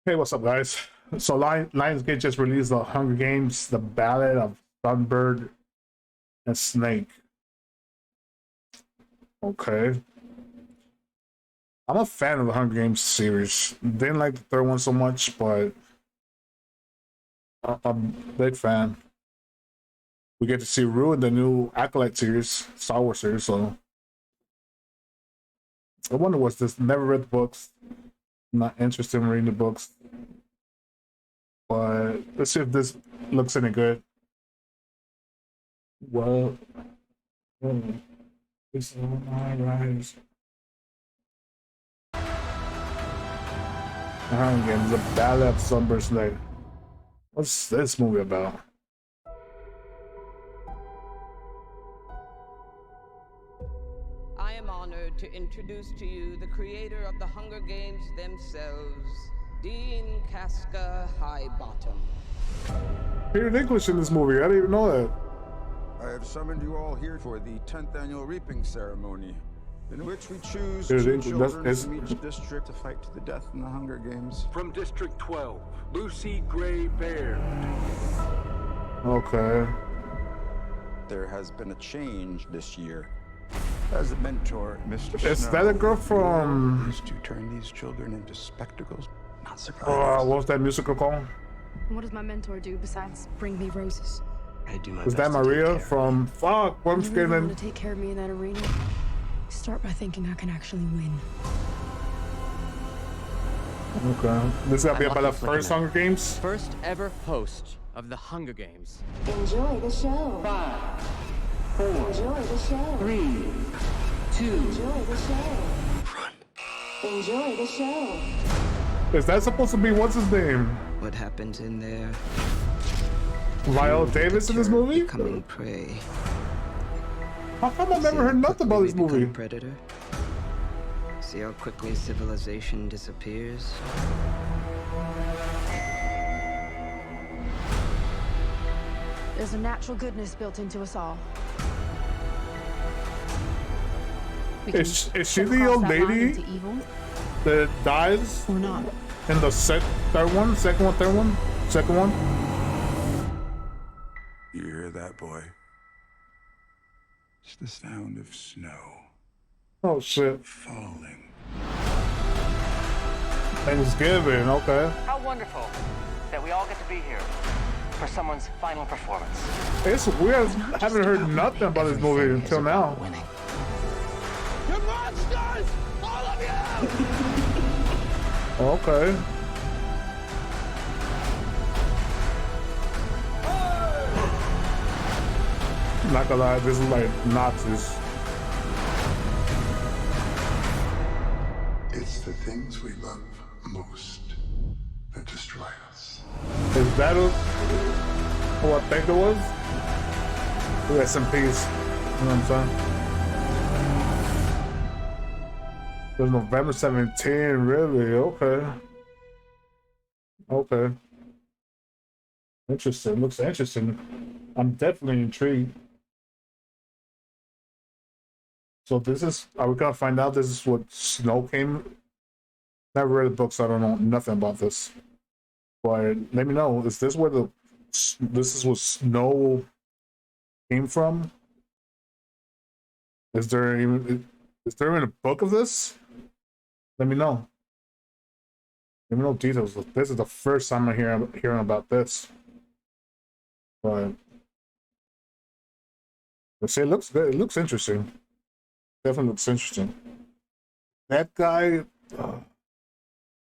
Hey, what's up, guys? So Lionsgate just released the Hunger Games, the Ballad of Songbird and Snake. Okay. I'm a fan of the Hunger Games series. Didn't like the third one so much, but I'm a big fan. We get to see Rue in the new Acolyte series, Star Wars series, so I wonder what's this. Never read the books. Not interested in reading the books. But let's see if this looks any good. Well, it's all my rise. Again, the Ballad of Songbirds. What's this movie about? I am honored to introduce to you the creator of the Hunger Games themselves, Dean Casca Highbottom. Peter Dinklage in this movie. I didn't even know that. I have summoned you all here for the 10th annual reaping ceremony, in which we choose Peter two Dinklage, children that's- from each district to fight to the death in the Hunger Games. From District 12, Lucy Gray Baird. Okay. There has been a change this year. As a mentor, Mr. Is Snow, that a girl your from- role is to turn these children into spectacles, not surprises. What was that musical called? What does my mentor do besides bring me roses? I do my Was that best to take Maria care of from Fuck? What I'm You really scared want to take care of me in that arena? Start by thinking I can actually win. Okay. This is gonna be I'm about the lucky flicking first that. Hunger Games. First ever host of the Hunger Games. Enjoy the show. 5, 4, Enjoy the show. 3, 2. Enjoy the show. Enjoy the show. Is that supposed to be what's his name? What happens in there? Viola Davis in this movie? Becoming prey. How come I've never heard nothing about this movie? Predator. See how quickly civilization disappears? There's a natural goodness built into us all. We can Is she step the across old that line lady into evil that dies or not. in the third one? Second one? Third one? Second one? You hear that, boy? It's the sound of snow Oh shit. falling. Thanksgiving, okay. How wonderful that we all get to be here for someone's final performance. It's weird. I haven't heard nothing about this movie Everything is until now. about winning. You monsters! All of you! Okay. Not gonna lie, this is like Nazis. It's the things we love most that destroy us. Is that who I think it was? Rest in peace. You know what I'm saying? It was November 17, really? Okay. Okay. Interesting. Looks interesting. I'm definitely intrigued. So this is, are we gonna find out this is what Snow came? Never read the book, so I don't know nothing about this. But let me know, is this where this is what Snow came from? Is there even a book of this? Let me know. Let me know details. This is the first time I'm hearing about this. But let's say it looks good. It looks interesting. Definitely looks interesting. That guy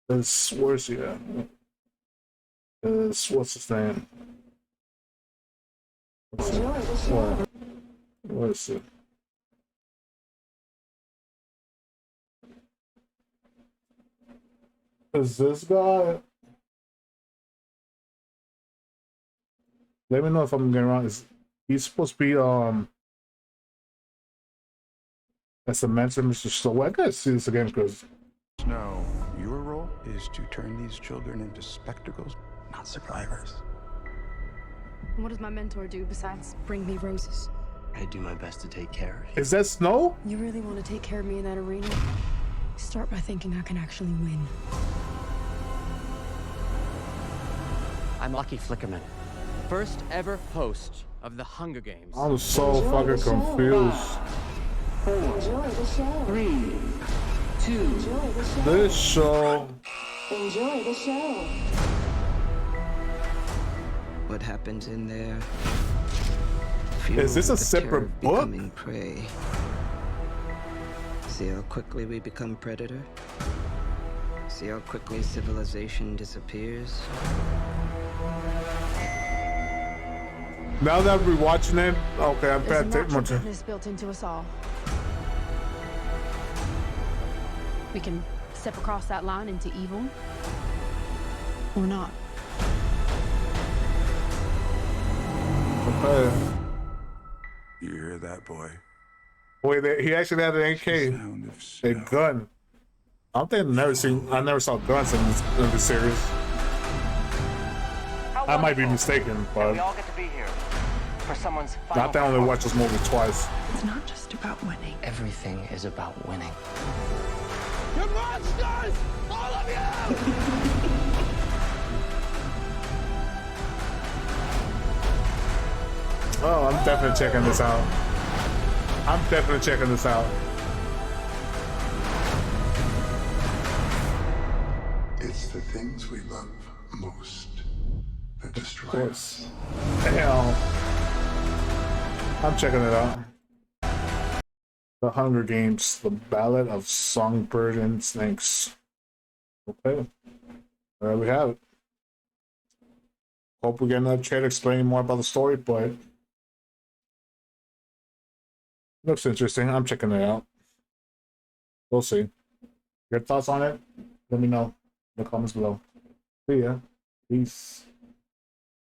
is, where's he at? What's his name? Enjoy the show. What is it? Is this guy? Let me know if I'm getting wrong. He's supposed to be as I mentioned, Mr. Slow. I gotta see this again because Snow, your role is to turn these children into spectacles, not survivors. What does my mentor do besides bring me roses? I do my best to take care of you. is that Snow? You really want to take care of me in that arena? Start by thinking I can actually win. I'm Lucky Flickerman, first ever host of the Hunger Games. I'm so fucking confused. Enjoy the show. 3, 2, Enjoy the show. This show. Enjoy the show. What happens in there? Is this a Fuel the separate terror book? Becoming prey. See how quickly we become predator? See how quickly civilization disappears? Now that we're watching it, okay, I'm There's a paying attention more natural to. goodness built into us all. We can step across that line into evil, or not. Okay. You hear that, boy? Wait, he actually had an AK, Sound of a snow. gun. I don't think I never saw guns in this series. How I might be wonderful mistaken, that but we all get to be here for someone's final I think I only watched this movie twice. It's not just about winning. everything is about winning. You monsters! All of you! Oh, I'm definitely checking this out. I'm definitely checking this out. It's the things we love most that Of destroy course. us. Damn. I'm checking it out. The Hunger Games, The Ballad of Songbirds and Snakes. Okay. There we have it. Hope we get another trailer explaining more about the story, but looks interesting. I'm checking it out. We'll see. Your thoughts on it? Let me know in the comments below. See ya. Peace.